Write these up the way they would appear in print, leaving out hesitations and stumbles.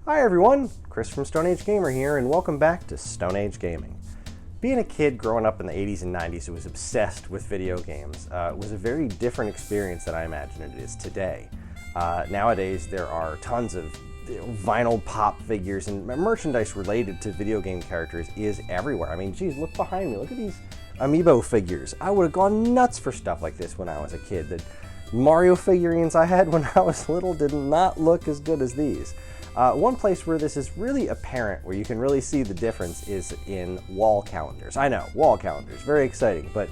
Hi everyone, Kris from Stone Age Gamer here, and welcome back to Stone Age Gaming. Being a kid growing up in the 80s and 90s who was obsessed with video games was a very different experience than I imagine it is today. Nowadays there are tons of vinyl pop figures and merchandise related to video game characters is everywhere. I mean, geez, look behind me, look at these amiibo figures. I would have gone nuts for stuff like this when I was a kid. The Mario figurines I had when I was little did not look as good as these. One place where this is really apparent, where you can really see the difference, is in wall calendars. I know, wall calendars, very exciting, but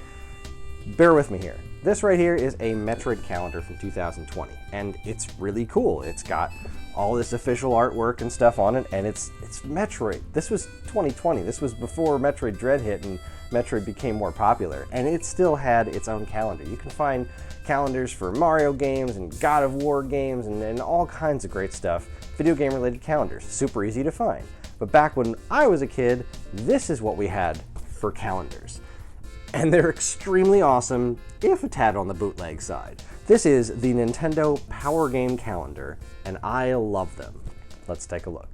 bear with me here. This right here is a Metroid calendar from 2020, and it's really cool. It's got all this official artwork and stuff on it, and it's Metroid. This was 2020. This was before Metroid Dread hit and Metroid became more popular, and it still had its own calendar. You can find calendars for Mario games and God of War games and all kinds of great stuff. Video game related calendars, super easy to find. But back when I was a kid, this is what we had for calendars. And they're extremely awesome, if a tad on the bootleg side. This is the Nintendo Power Game Calendar, and I love them. Let's take a look.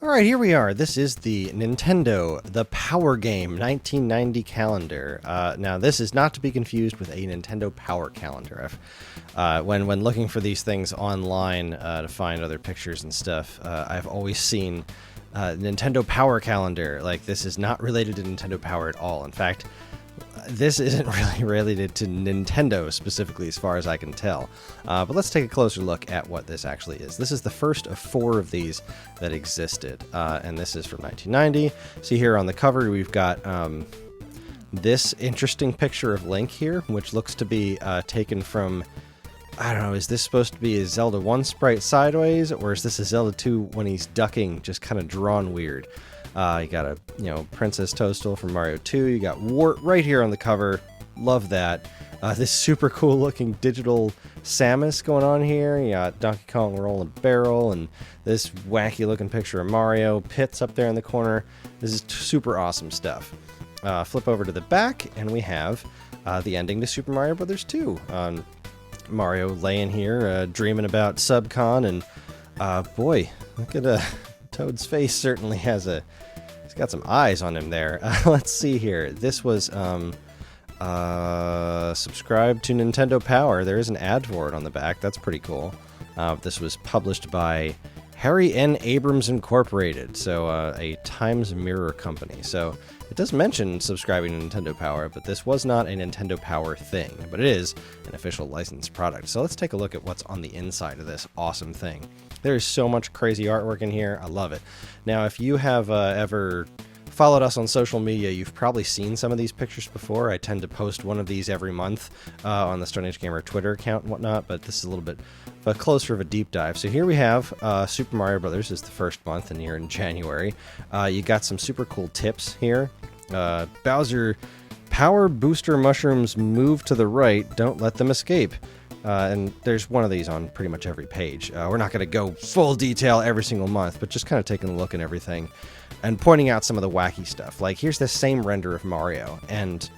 All right, here we are. This is the Nintendo, the Power Game 1990 calendar. Now, this is not to be confused with a Nintendo Power Calendar. When looking for these things online to find other pictures and stuff, I've always seen Nintendo Power Calendar. Like, this is not related to Nintendo Power at all. In fact, this isn't really related to Nintendo specifically, as far as I can tell. But let's take a closer look at what this actually is. This is the first of 4 of these that existed, and this is from 1990. See here on the cover, we've got this interesting picture of Link here, which looks to be taken from, I don't know, is this supposed to be a Zelda 1 sprite sideways, or is this a Zelda 2 when he's ducking, just kind of drawn weird? You got a, Princess Toadstool from Mario 2. You got Wart right here on the cover. Love that. This super cool looking digital Samus going on here. You got Donkey Kong rolling a barrel, and this wacky looking picture of Mario. Pit's up there in the corner. This is super awesome stuff. Flip over to the back, and we have the ending to Super Mario Bros. 2. Mario laying here, dreaming about Subcon, and boy, look at Toad's face. Certainly he's got some eyes on him there. Let's see here. This was subscribe to Nintendo Power. There is an ad for it on the back. That's pretty cool. This was published by Harry N. Abrams Incorporated, so a Times Mirror company. So it does mention subscribing to Nintendo Power, but this was not a Nintendo Power thing, but it is an official licensed product. So let's take a look at what's on the inside of this awesome thing. There is so much crazy artwork in here. I love it. Now, if you have ever followed us on social media, you've probably seen some of these pictures before. I tend to post one of these every month on the Stone Age Gamer Twitter account and whatnot, but this is a little bit closer of a deep dive. So here we have Super Mario Bros. Is the first month, and here in January. You got some super cool tips here. Bowser, power booster mushrooms move to the right, don't let them escape. And there's one of these on pretty much every page. We're not going to go full detail every single month, but just kind of taking a look at everything and pointing out some of the wacky stuff. Like, here's the same render of Mario, and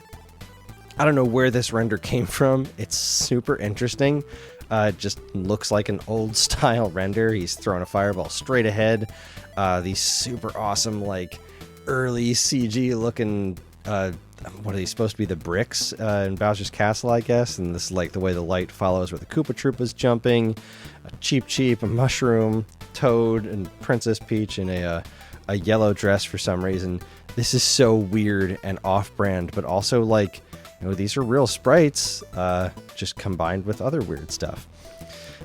I don't know where this render came from. It's super interesting. It just looks like an old style render. He's throwing a fireball straight ahead. These super awesome, like, early CG looking what are these supposed to be, the bricks in Bowser's Castle, I guess, and this is like the way the light follows where the Koopa Troopa's jumping, a Cheep, a mushroom, Toad, and Princess Peach in a yellow dress for some reason. This is so weird and off-brand, but also, like, these are real sprites, just combined with other weird stuff.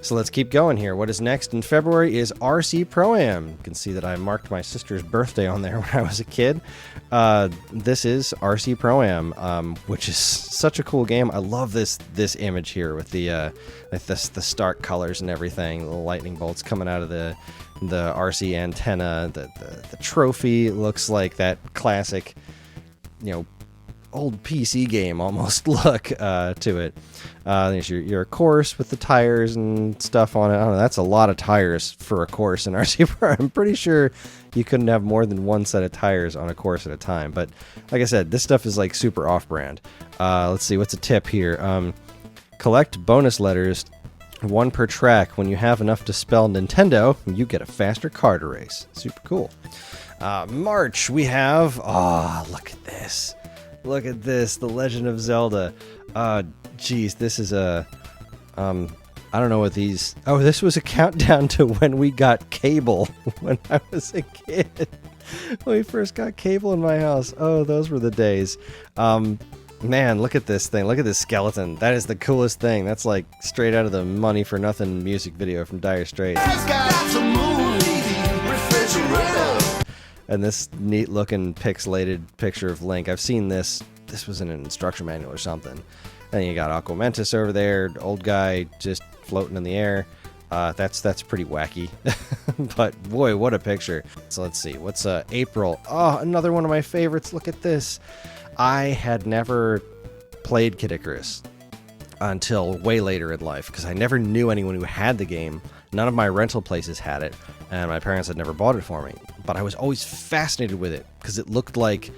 So let's keep going here. What is next in February is RC Pro-Am. You can see that I marked my sister's birthday on there when I was a kid. This is RC Pro-Am, which is such a cool game. I love this image here with the stark colors and everything. The lightning bolts coming out of the RC antenna. The trophy looks like that classic, old PC game almost look to it. There's your course with the tires and stuff on it. I don't know, that's a lot of tires for a course in RC Pro. I'm pretty sure you couldn't have more than one set of tires on a course at a time. But like I said, this stuff is like super off-brand. Let's see, what's a tip here? Collect bonus letters One per track. When you have enough to spell Nintendo, you get a faster car to race. Super cool. March, we have... Oh, look at this. Look at this. The Legend of Zelda. Geez, this is a... I don't know what these... Oh, this was a countdown to when we got cable when I was a kid. When we first got cable in my house. Oh, those were the days. Man, look at this thing. Look at this skeleton. That is the coolest thing. That's like straight out of the Money for Nothing music video from Dire Straits. And this neat looking pixelated picture of Link. I've seen this. This was in an instruction manual or something. And you got Aquamentus over there, old guy just floating in the air. That's pretty wacky. But boy, what a picture. So let's see. What's April? Oh, another one of my favorites. Look at this. I had never played Kid Icarus until way later in life because I never knew anyone who had the game. None of my rental places had it, and my parents had never bought it for me. But I was always fascinated with it because it looked like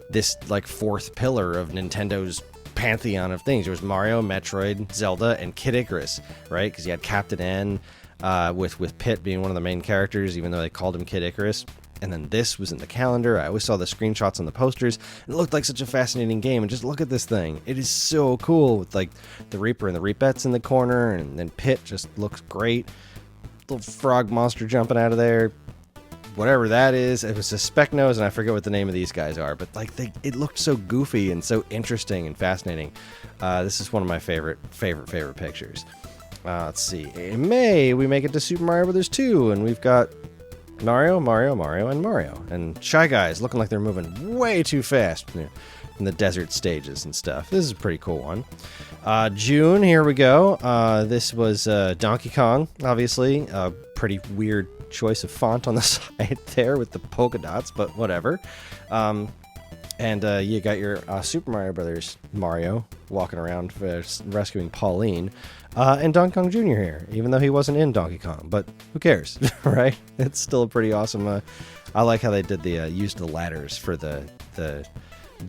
this like fourth pillar of Nintendo's pantheon of things. There was Mario, Metroid, Zelda, and Kid Icarus, right? Because you had Captain N with Pit being one of the main characters, even though they called him Kid Icarus. And then this was in the calendar. I always saw the screenshots on the posters. It looked like such a fascinating game. And just look at this thing. It is so cool with like the Reaper and the Reapettes in the corner. And then Pit just looks great. Little frog monster jumping out of there. Whatever that is. It was a Speck Nose, and I forget what the name of these guys are. But like it looked so goofy and so interesting and fascinating. This is one of my favorite pictures. Let's see. In May, we make it to Super Mario Bros. 2. And we've got... Mario, and Mario. And Shy Guys looking like they're moving way too fast in the desert stages and stuff. This is a pretty cool one. June, here we go. This was Donkey Kong, obviously. Pretty weird choice of font on the side there with the polka dots, but whatever. And you got your Super Mario Brothers Mario walking around rescuing Pauline. And Donkey Kong Jr. here, even though he wasn't in Donkey Kong, but who cares, right? It's still a pretty awesome. I like how they did the used the ladders for the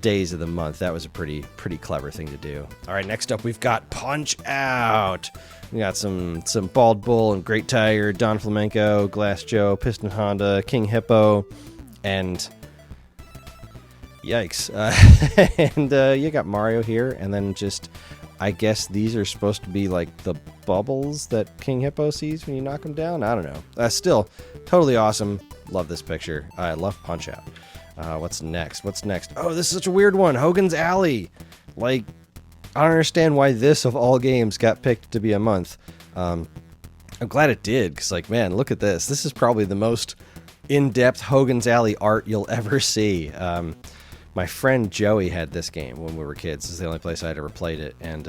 days of the month. That was a pretty clever thing to do. All right, next up we've got Punch Out. We got some Bald Bull and Great Tiger, Don Flamenco, Glass Joe, Piston Honda, King Hippo, and yikes. And you got Mario here, and then just. I guess these are supposed to be like the bubbles that King Hippo sees when you knock him down. I don't know. Still, totally awesome. Love this picture. I love Punch Out. What's next? Oh, this is such a weird one. Hogan's Alley. Like, I don't understand why this, of all games, got picked to be a month. I'm glad it did, because, like, man, look at this. This is probably the most in-depth Hogan's Alley art you'll ever see. My friend Joey had this game when we were kids. This is the only place I'd ever played it. And,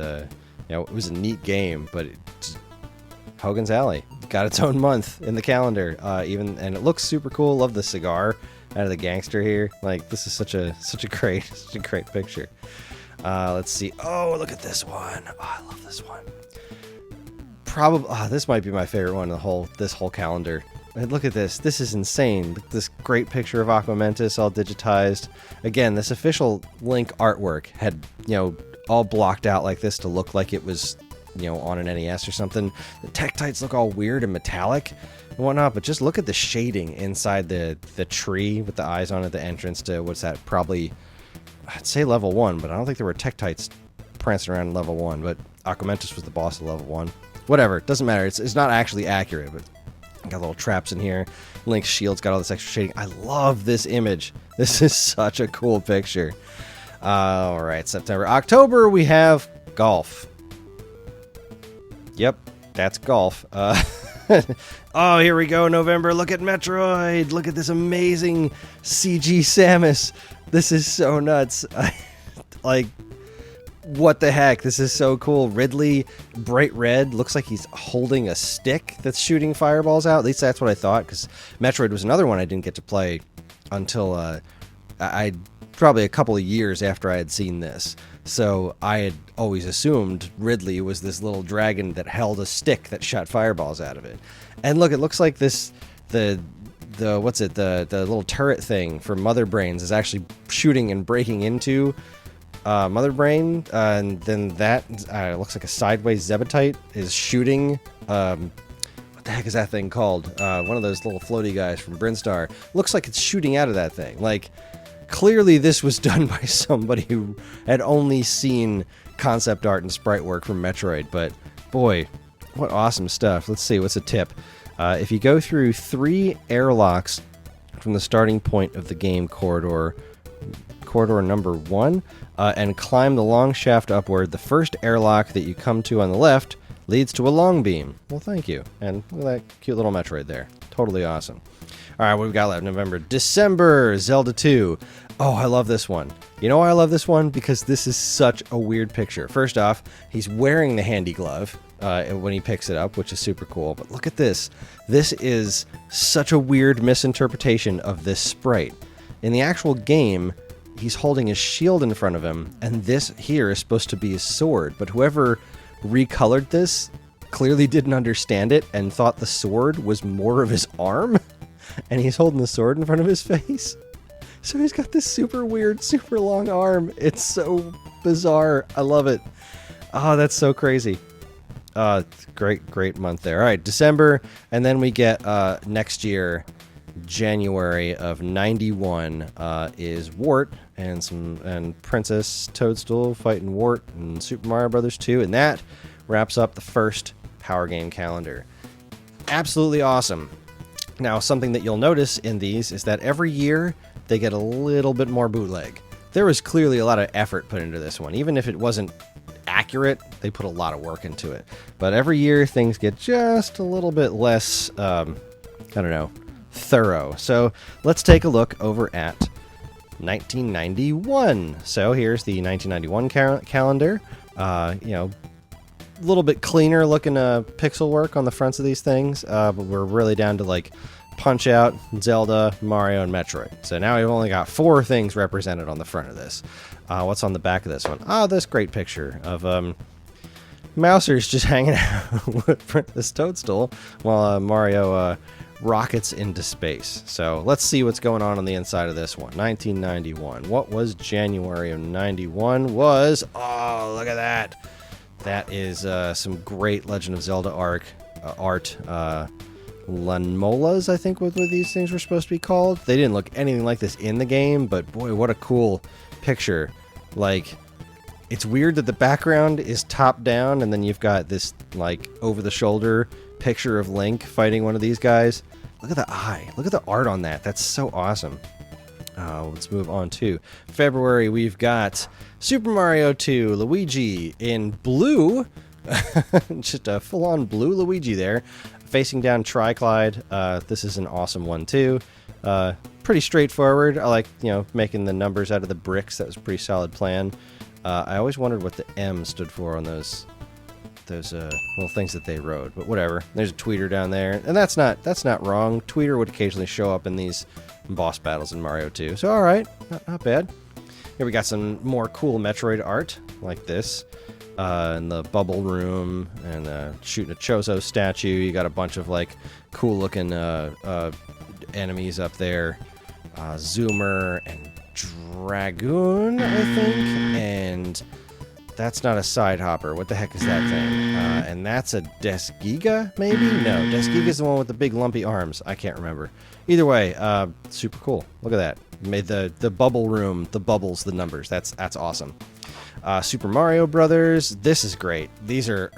it was a neat game, but Hogan's Alley got its own month in the calendar. And it looks super cool. Love the cigar out of the gangster here. Like, this is such a great picture. Let's see. Oh, look at this one. Oh, I love this one. Probably, this might be my favorite one in this whole calendar. And look at this. This is insane. This great picture of Aquamentus all digitized. Again, this official Link artwork had, all blocked out like this to look like it was, on an NES or something. The Tektites look all weird and metallic and whatnot, but just look at the shading inside the tree with the eyes on it, the entrance to, what's that, probably, I'd say level 1, but I don't think there were Tektites prancing around in level 1, but Aquamentus was the boss of level 1. Whatever, it doesn't matter. It's not actually accurate, but got little traps in here. Link's shield's got all this extra shading. I love this image. This is such a cool picture. All right, September. October, we have golf. Yep, that's golf. Oh, here we go, November. Look at Metroid. Look at this amazing CG Samus. This is so nuts. Like, what the heck? This is so cool. Ridley, bright red, looks like he's holding a stick that's shooting fireballs out. At least that's what I thought, because Metroid was another one I didn't get to play until I probably a couple of years after I had seen this. So I had always assumed Ridley was this little dragon that held a stick that shot fireballs out of it. And look, it looks like this the little turret thing for Mother Brains is actually shooting and breaking into Mother Brain, and then that looks like a sideways Zebetite is shooting. What the heck is that thing called? One of those little floaty guys from Brinstar. Looks like it's shooting out of that thing. Like, clearly this was done by somebody who had only seen concept art and sprite work from Metroid, but boy, what awesome stuff. Let's see, what's a tip? If you go through 3 airlocks from the starting point of the game corridor number 1, and climb the long shaft upward, the first airlock that you come to on the left leads to a long beam. Well, thank you. And look at that cute little Metroid there. Totally awesome. All right, what we've got left? November, December, Zelda 2. Oh, I love this one. You know why I love this one? Because this is such a weird picture. First off, he's wearing the handy glove when he picks it up, which is super cool. But look at this. This is such a weird misinterpretation of this sprite. In the actual game, he's holding his shield in front of him, and this here is supposed to be his sword. But whoever recolored this clearly didn't understand it and thought the sword was more of his arm. And he's holding the sword in front of his face. So he's got this super weird, super long arm. It's so bizarre. I love it. Oh, that's so crazy. Great month there. All right, December, and then we get next year, January of 91 is Wart and Princess Toadstool fighting Wart and Super Mario Brothers 2, and that wraps up the first Power Game Calendar. Absolutely awesome. Now, something that you'll notice in these is that every year they get a little bit more bootleg. There was clearly a lot of effort put into this one. Even if it wasn't accurate, they put a lot of work into it. But every year things get just a little bit less, thorough. So let's take a look over at 1991. So here's the 1991 calendar. A little bit cleaner looking pixel work on the fronts of these things, but we're really down to like Punch-Out, Zelda, Mario, and Metroid. So now we've only got 4 things represented on the front of this. What's on the back of this one? Oh, this great picture of Mousers just hanging out with Princess Toadstool while Mario rockets into space. So let's see what's going on the inside of this one. 1991. What was January of 91? Oh, look at that. That is some great Legend of Zelda art. Lanmolas, I think what these things were supposed to be called. They didn't look anything like this in the game, but boy, what a cool picture. Like, it's weird that the background is top down, and then you've got this, like, over-the-shoulder picture of Link fighting one of these guys. Look at the eye. Look at the art on that. That's so awesome. Let's move on to February. We've got Super Mario 2, Luigi in blue. Just a full-on blue Luigi there, facing down Triclide. This is an awesome one, too. Pretty straightforward. I like, making the numbers out of the bricks. That was a pretty solid plan. I always wondered what the M stood for on those little things that they wrote, but whatever. There's a tweeter down there, and that's not wrong. Tweeter would occasionally show up in these boss battles in Mario 2, so all right, not bad. Here we got some more cool Metroid art like this in the bubble room, and shooting a Chozo statue. You got a bunch of like cool looking enemies up there, Zoomer and Dragoon, I think, and that's not a side hopper. What the heck is that thing? And that's a Desgiga, maybe? No, Desgiga's the one with the big lumpy arms. I can't remember. Either way, super cool. Look at that. Made the bubble room, the bubbles, the numbers. That's awesome. Super Mario Brothers. This is great. These are...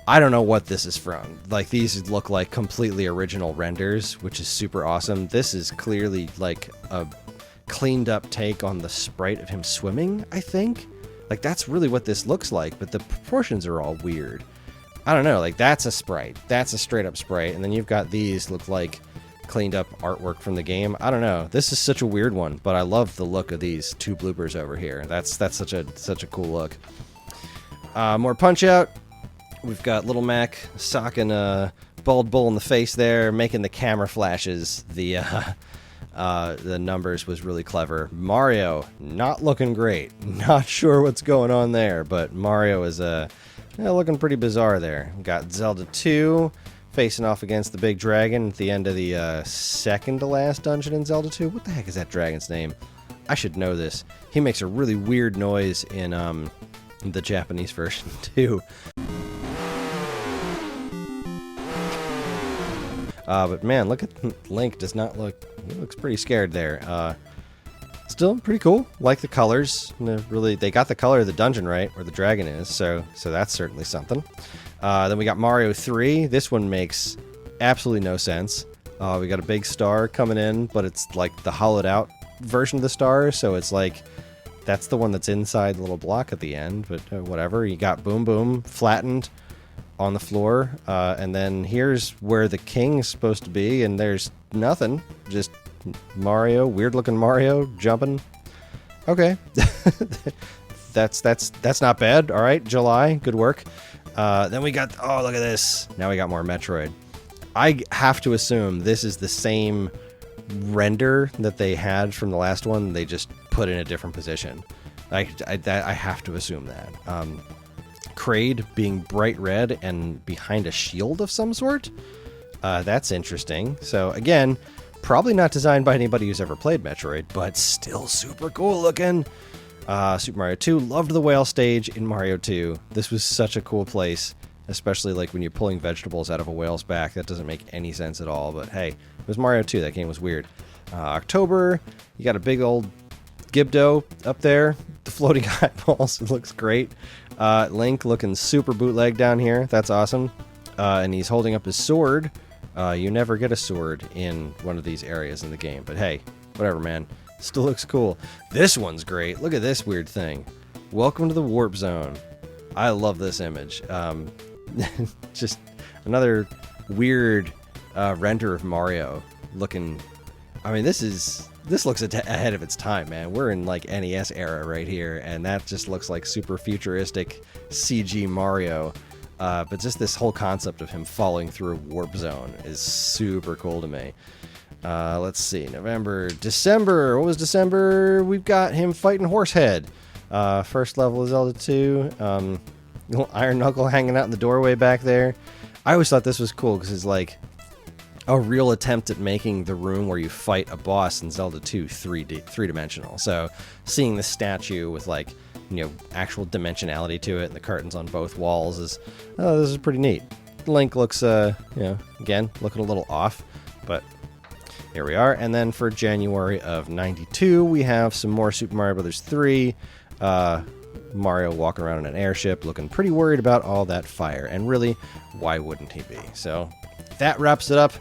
I don't know what this is from. Like, these look like completely original renders, which is super awesome. This is clearly like a cleaned up take on the sprite of him swimming, I think. Like, that's really what this looks like, but the proportions are all weird. I don't know, like, that's a sprite. That's a straight up sprite, and then you've got these look like cleaned up artwork from the game. I don't know. This is such a weird one, but I love the look of these 2 bloopers over here. That's such a cool look. More Punch-Out. We've got Little Mac socking a bald bull in the face there, making the camera flashes. The numbers was really clever. Mario, not looking great. Not sure what's going on there, but Mario is looking pretty bizarre there. We've got Zelda 2 facing off against the big dragon at the end of the second to last dungeon in Zelda 2. What the heck is that dragon's name? I should know this. He makes a really weird noise in the Japanese version too. But man, look at Link. Does not look. He looks pretty scared there. Still pretty cool. Like the colors. Really, they got the color of the dungeon right, where the dragon is. So that's certainly something. Then we got Mario 3. This one makes absolutely no sense. We got a big star coming in, but it's like the hollowed out version of the star. So it's like that's the one that's inside the little block at the end. But whatever. You got Boom Boom flattened on the floor, and then here's where the king's supposed to be, and there's nothing. Just Mario, weird looking Mario jumping. Okay. that's not bad. All right, July, good work. Then we got, oh, look at this. Now we got more Metroid. I have to assume this is the same render that they had from the last one. They just put in a different position. I have to assume that. Kraid being bright red and behind a shield of some sort. That's interesting. So again, probably not designed by anybody who's ever played Metroid, but still super cool looking. Super Mario 2, loved the whale stage in Mario 2. This was such a cool place, especially like when you're pulling vegetables out of a whale's back. That doesn't make any sense at all, but hey, it was Mario 2. That game was weird. October, you got a big old Gibdo up there. The floating eyeballs, it looks great. Link looking super bootleg down here. That's awesome. And he's holding up his sword. You never get a sword in one of these areas in the game, but hey, whatever, man. Still looks cool. This one's great. Look at this weird thing. Welcome to the Warp Zone. I love this image. Just another weird render of Mario looking. I mean, this looks ahead of its time, man. We're in like NES era right here, and that just looks like super futuristic CG Mario. But just this whole concept of him falling through a warp zone is super cool to me. Let's see, November, December. What was December? We've got him fighting Horsehead. First level of Zelda 2. Little Iron Knuckle hanging out in the doorway back there. I always thought this was cool because it's like a real attempt at making the room where you fight a boss in Zelda 2 three-dimensional. So seeing the statue with like, actual dimensionality to it and the curtains on both walls is, this is pretty neat. Link looks, again, looking a little off, but here we are. And then for January of 92, we have some more Super Mario Bros. 3. Mario walking around in an airship, looking pretty worried about all that fire. And really, why wouldn't he be? So that wraps it up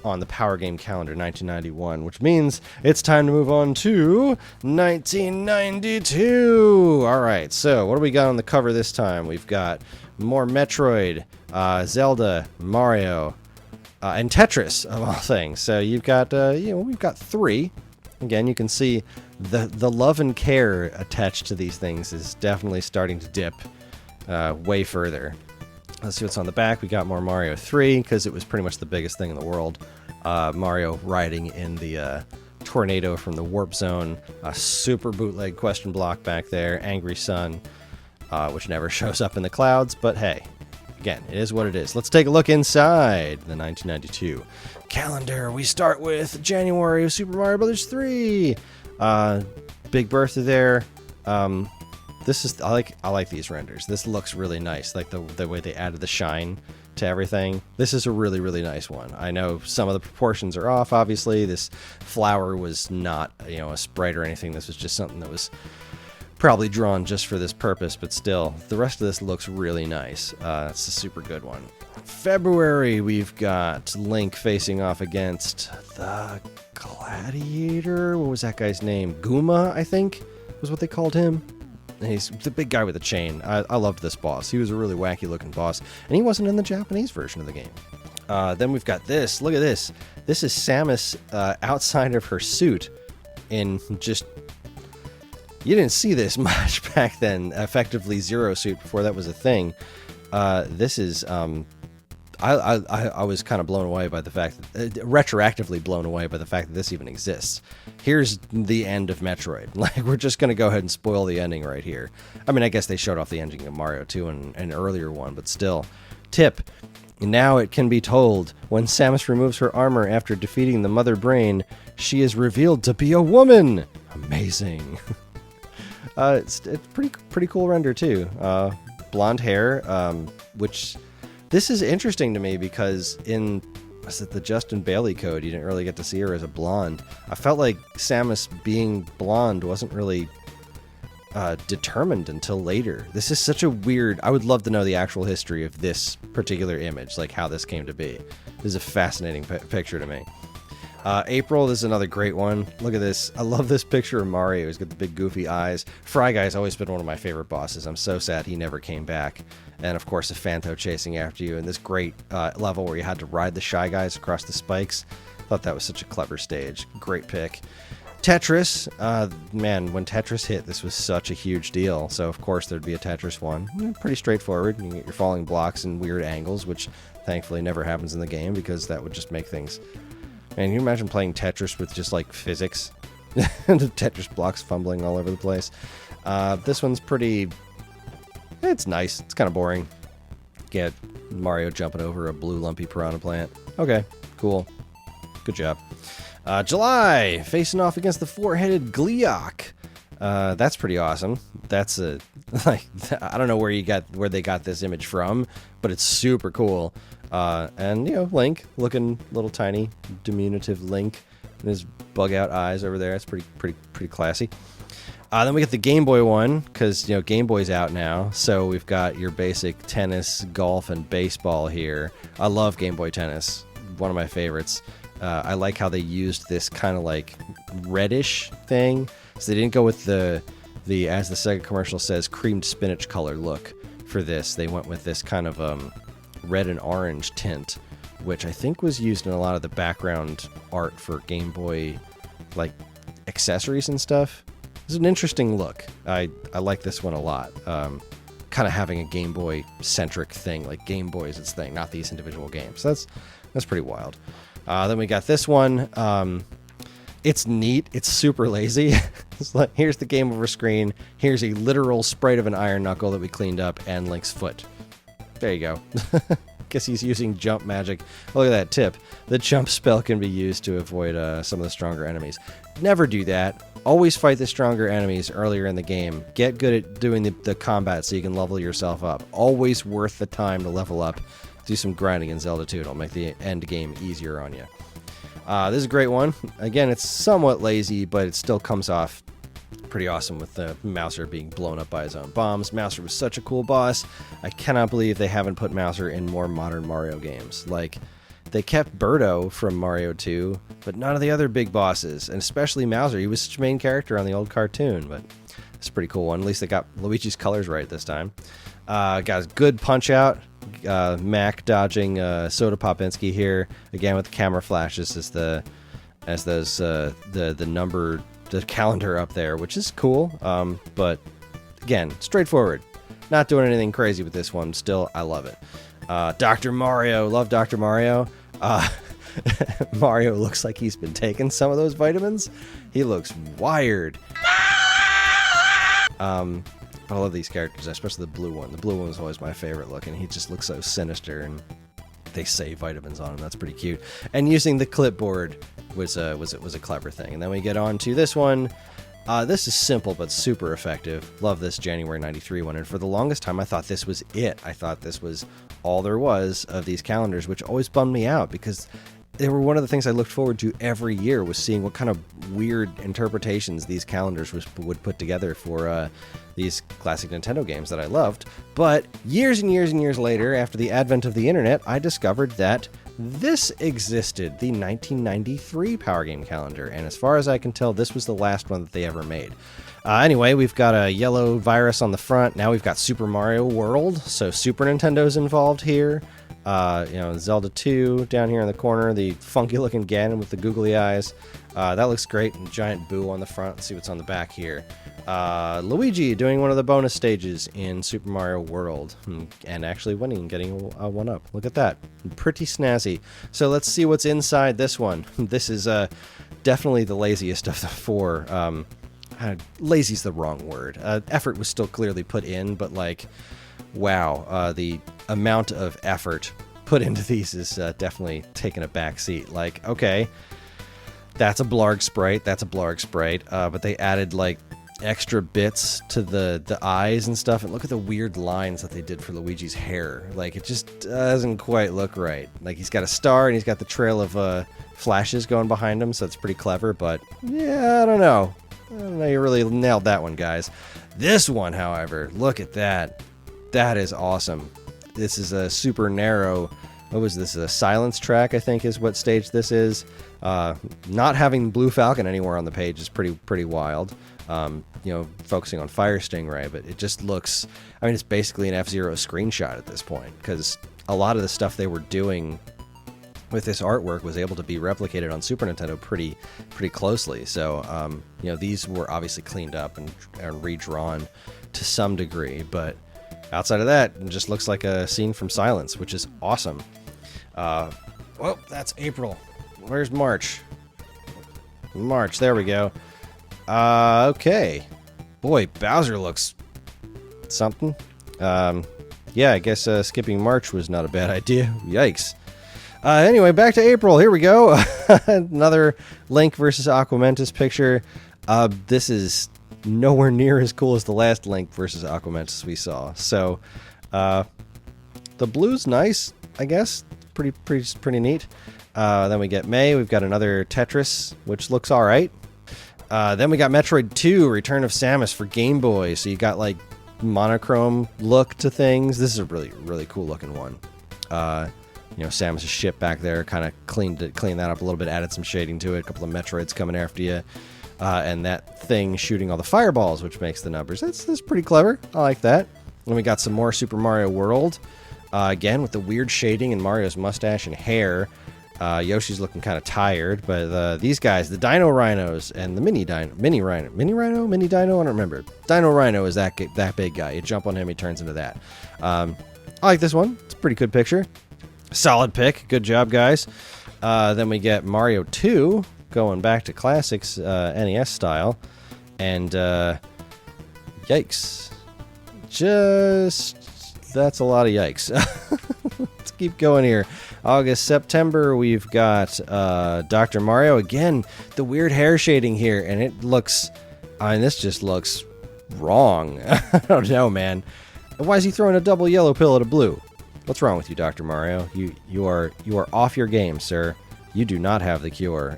on the Power Game Calendar 1991, which means it's time to move on to 1992. All right, so what do we got on the cover this time? We've got more Metroid, Zelda, Mario, and Tetris, of all things. So you've got, we've got 3. Again, you can see the love and care attached to these things is definitely starting to dip way further. Let's see what's on the back. We got more Mario 3, because it was pretty much the biggest thing in the world. Mario riding in the tornado from the Warp Zone. A super bootleg question block back there. Angry Sun, which never shows up in the clouds, but hey, again, it is what it is. Let's take a look inside the 1992 calendar. We start with January of Super Mario Bros. 3. Big birthday there. This is I like these renders. This looks really nice, like the way they added the shine to everything. This is a really, really nice one. I know some of the proportions are off, obviously. This flower was not, a sprite or anything. This was just something that was probably drawn just for this purpose, but still, the rest of this looks really nice. It's a super good one. February, we've got Link facing off against the Gladiator. What was that guy's name? Guma, I think, was what they called him. He's the big guy with the chain. I loved this boss. He was a really wacky looking boss, and he wasn't in the Japanese version of the game. Then we've got this. Look at this. This is Samus outside of her suit in just... You didn't see this much back then. Effectively Zero Suit before that was a thing. This is... I was kind of blown away by the fact that, retroactively blown away by the fact that this even exists. Here's the end of Metroid. Like, we're just going to go ahead and spoil the ending right here. I mean, I guess they showed off the ending of Mario 2 and an earlier one, but still. Tip. Now it can be told, when Samus removes her armor after defeating the Mother Brain, she is revealed to be a woman. amazing. It's pretty cool render too. Blonde hair, which this is interesting to me because in the Justin Bailey code, you didn't really get to see her as a blonde. I felt like Samus being blonde wasn't really determined until later. This is such a weird... I would love to know the actual history of this particular image, like how this came to be. This is a fascinating picture to me. April, this is another great one. Look at this. I love this picture of Mario. He's got the big goofy eyes. Fry Guy's always been one of my favorite bosses. I'm so sad he never came back. And of course, a Phanto chasing after you in this great level where you had to ride the Shy Guys across the spikes. Thought that was such a clever stage. Great pick. Tetris, man, when Tetris hit, this was such a huge deal. So of course there'd be a Tetris one. Pretty straightforward. You get your falling blocks and weird angles, which thankfully never happens in the game because that would just make things... Man, can you imagine playing Tetris with just like physics? The Tetris blocks fumbling all over the place. This one's pretty... It's nice. It's kind of boring. Get Mario jumping over a blue lumpy piranha plant. Okay, cool. Good job. July, facing off against the four-headed Gleeok. That's pretty awesome. That's a like I don't know where they got this image from, but it's super cool. And you know, Link looking little tiny diminutive Link and his bug out eyes over there. It's pretty classy. Then we get the Game Boy one because you know Game Boy's out now, so we've got your basic tennis, golf, and baseball here. I love Game Boy Tennis, one of my favorites. I like how they used this kind of like reddish thing. So they didn't go with the as the Sega commercial says, creamed spinach color look for this. They went with this kind of red and orange tint, which I think was used in a lot of the background art for Game Boy like accessories and stuff. It's an interesting look. I like this one a lot. Kind of having a Game Boy centric thing, like Game Boy is its thing, not these individual games. So that's pretty wild. Then we got this one. It's neat. It's super lazy. It's like, here's the game over screen. Here's a literal sprite of an iron knuckle that we cleaned up and Link's foot. There you go. Guess he's using jump magic. Oh, look at that tip. The jump spell can be used to avoid some of the stronger enemies. Never do that. Always fight the stronger enemies earlier in the game. Get good at doing the combat so you can level yourself up. Always worth the time to level up. Do some grinding in Zelda 2. It'll make the end game easier on you. This is a great one. Again, it's somewhat lazy, but it still comes off pretty awesome with the Mouser being blown up by his own bombs. Mouser was such a cool boss. I cannot believe they haven't put Mouser in more modern Mario games. Like, they kept Birdo from Mario 2, but none of the other big bosses, and especially Mouser. He was such a main character on the old cartoon, but it's a pretty cool one. At least they got Luigi's colors right this time. Got a good punch out. Mac dodging Soda Popinski here again with the camera flashes as the number, the calendar up there, which is cool. But again, straightforward. Not doing anything crazy with this one. Still, I love it. Dr. Mario, love Dr. Mario. Mario looks like he's been taking some of those vitamins. He looks wired. I love these characters, especially the blue one. The blue one was always my favorite looking. He just looks so sinister, and they say vitamins on him. That's pretty cute. And using the clipboard was a clever thing. And then we get on to this one. This is simple but super effective. Love this January 93 one. And for the longest time, I thought this was it. I thought this was all there was of these calendars, which always bummed me out because they were one of the things I looked forward to every year was seeing what kind of weird interpretations these calendars would put together for these classic Nintendo games that I loved. But years and years and years later, after the advent of the internet, I discovered that this existed, the 1993 Power Game Calendar. And as far as I can tell, this was the last one that they ever made. Anyway, we've got a yellow virus on the front. Now we've got Super Mario World, so Super Nintendo's involved here. Zelda 2 down here in the corner, the funky-looking Ganon with the googly eyes. That looks great. And giant boo on the front. Let's see what's on the back here. Luigi doing one of the bonus stages in Super Mario World and actually winning, getting a one-up. Look at that. Pretty snazzy. So let's see what's inside this one. This is definitely the laziest of the four. Lazy's the wrong word. Effort was still clearly put in, but like... Wow, the amount of effort put into these is definitely taking a back seat. Like, okay, That's a Blarg sprite. That's a Blarg sprite. But they added like extra bits to the eyes and stuff. And look at the weird lines that they did for Luigi's hair. Like, it just doesn't quite look right. Like, he's got a star and he's got the trail of flashes going behind him, so it's pretty clever. But yeah, I don't know. You really nailed that one, guys. This one, however, look at that. That is awesome. This is a super narrow. What was this? A silence track, I think, is what stage this is. Not having Blue Falcon anywhere on the page is pretty wild. Focusing on Fire Stingray, but it just looks. I mean, it's basically an F-Zero screenshot at this point, because a lot of the stuff they were doing with this artwork was able to be replicated on Super Nintendo pretty closely. So, these were obviously cleaned up and redrawn to some degree, but outside of that, it just looks like a scene from Silence, which is awesome. Well, that's April. Where's March? March, there we go. Okay. Boy, Bowser looks something. Yeah, I guess skipping March was not a bad idea. Yikes. Anyway, back to April. Here we go. Another Link versus Aquamentus picture. This is nowhere near as cool as the last Link versus Aquamentus we saw. So, the blue's nice, I guess. Pretty neat. Then we get May. We've got another Tetris, which looks all right. Then we got Metroid 2, Return of Samus for Game Boy. So you got like monochrome look to things. This is a really cool looking one. Samus' ship back there, kind of cleaned that up a little bit, added some shading to it. A couple of Metroids coming after you. And that thing shooting all the fireballs, which makes the numbers. That's pretty clever. I like that. Then we got some more Super Mario World. Again, with the weird shading in Mario's mustache and hair. Yoshi's looking kind of tired, but these guys, the Dino Rhinos and the Mini Dino, I don't remember. Dino Rhino is that big guy. You jump on him, he turns into that. I like this one. It's a pretty good picture. Solid pick. Good job, guys. Then we get Mario 2, going back to classics, NES style, and yikes. That's a lot of yikes. Let's keep going here. August, September, we've got Dr. Mario. Again, the weird hair shading here, and it looks... this just looks wrong. I don't know, man. Why is he throwing a double yellow pill at a blue? What's wrong with you, Dr. Mario? You are off your game, sir. You do not have the cure.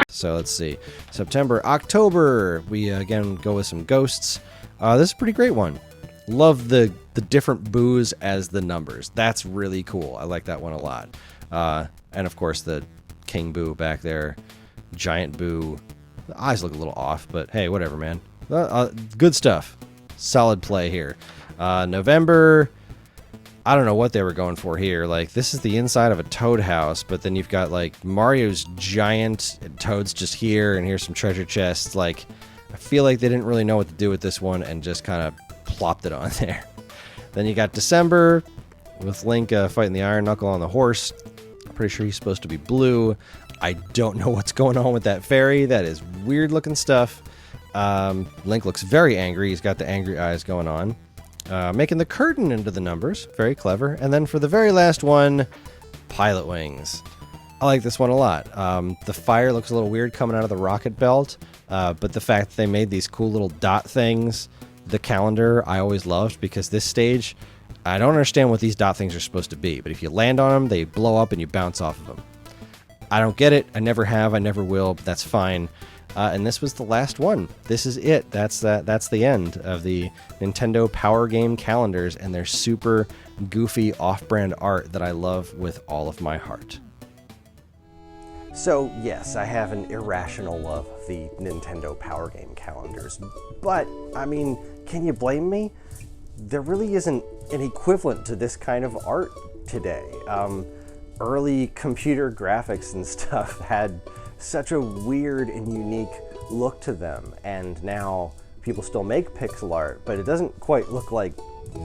So let's see. September, October, we again go with some ghosts. This is a pretty great one. Love the different boos as the numbers. That's really cool. I like that one a lot. And of course the King Boo back there. Giant Boo. The eyes look a little off, but hey, whatever, man. Good stuff. Solid play here. November, I don't know what they were going for here. Like, this is the inside of a Toad house, but then you've got like Mario's giant and Toad's just here, and here's some treasure chests. Like, I feel like they didn't really know what to do with this one and just kind of plopped it on there. Then you got December with Link fighting the Iron Knuckle on the horse. I'm pretty sure he's supposed to be blue. I don't know what's going on with that fairy. That is weird looking stuff. Link looks very angry. He's got the angry eyes going on. Making the curtain into the numbers. Very clever. And then for the very last one, Pilot Wings. I like this one a lot. The fire looks a little weird coming out of the rocket belt, but the fact that they made these cool little dot things, the calendar, I always loved, because this stage, I don't understand what these dot things are supposed to be, but if you land on them, they blow up and you bounce off of them. I don't get it. I never have. I never will, but that's fine. And this was the last one. This is it. That's the end of the Nintendo Power Game calendars and their super goofy off-brand art that I love with all of my heart. So yes, I have an irrational love of the Nintendo Power Game calendars, but I mean, can you blame me? There really isn't an equivalent to this kind of art today. Early computer graphics and stuff had such a weird and unique look to them, and now people still make pixel art, but it doesn't quite look like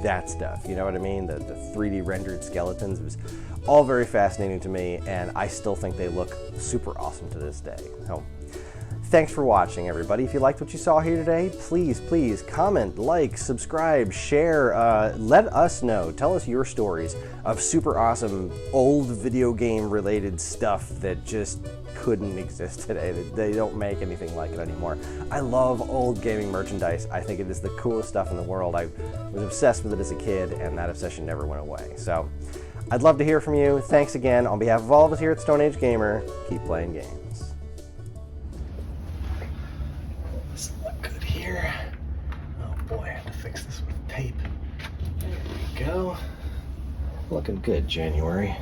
that stuff, you know what I mean? The 3D rendered skeletons, it was all very fascinating to me, and I still think they look super awesome to this day. So, Thanks for watching, everybody. If you liked what you saw here today, please comment, like, subscribe, share. Let us know. Tell us your stories of super awesome old video game related stuff that just couldn't exist today. They don't make anything like it anymore. I love old gaming merchandise. I think it is the coolest stuff in the world. I was obsessed with it as a kid, and that obsession never went away. So I'd love to hear from you. Thanks again. On behalf of all of us here at Stone Age Gamer, keep playing games. Doesn't look good here. Oh boy, I have to fix this with tape. There we go. Looking good, January.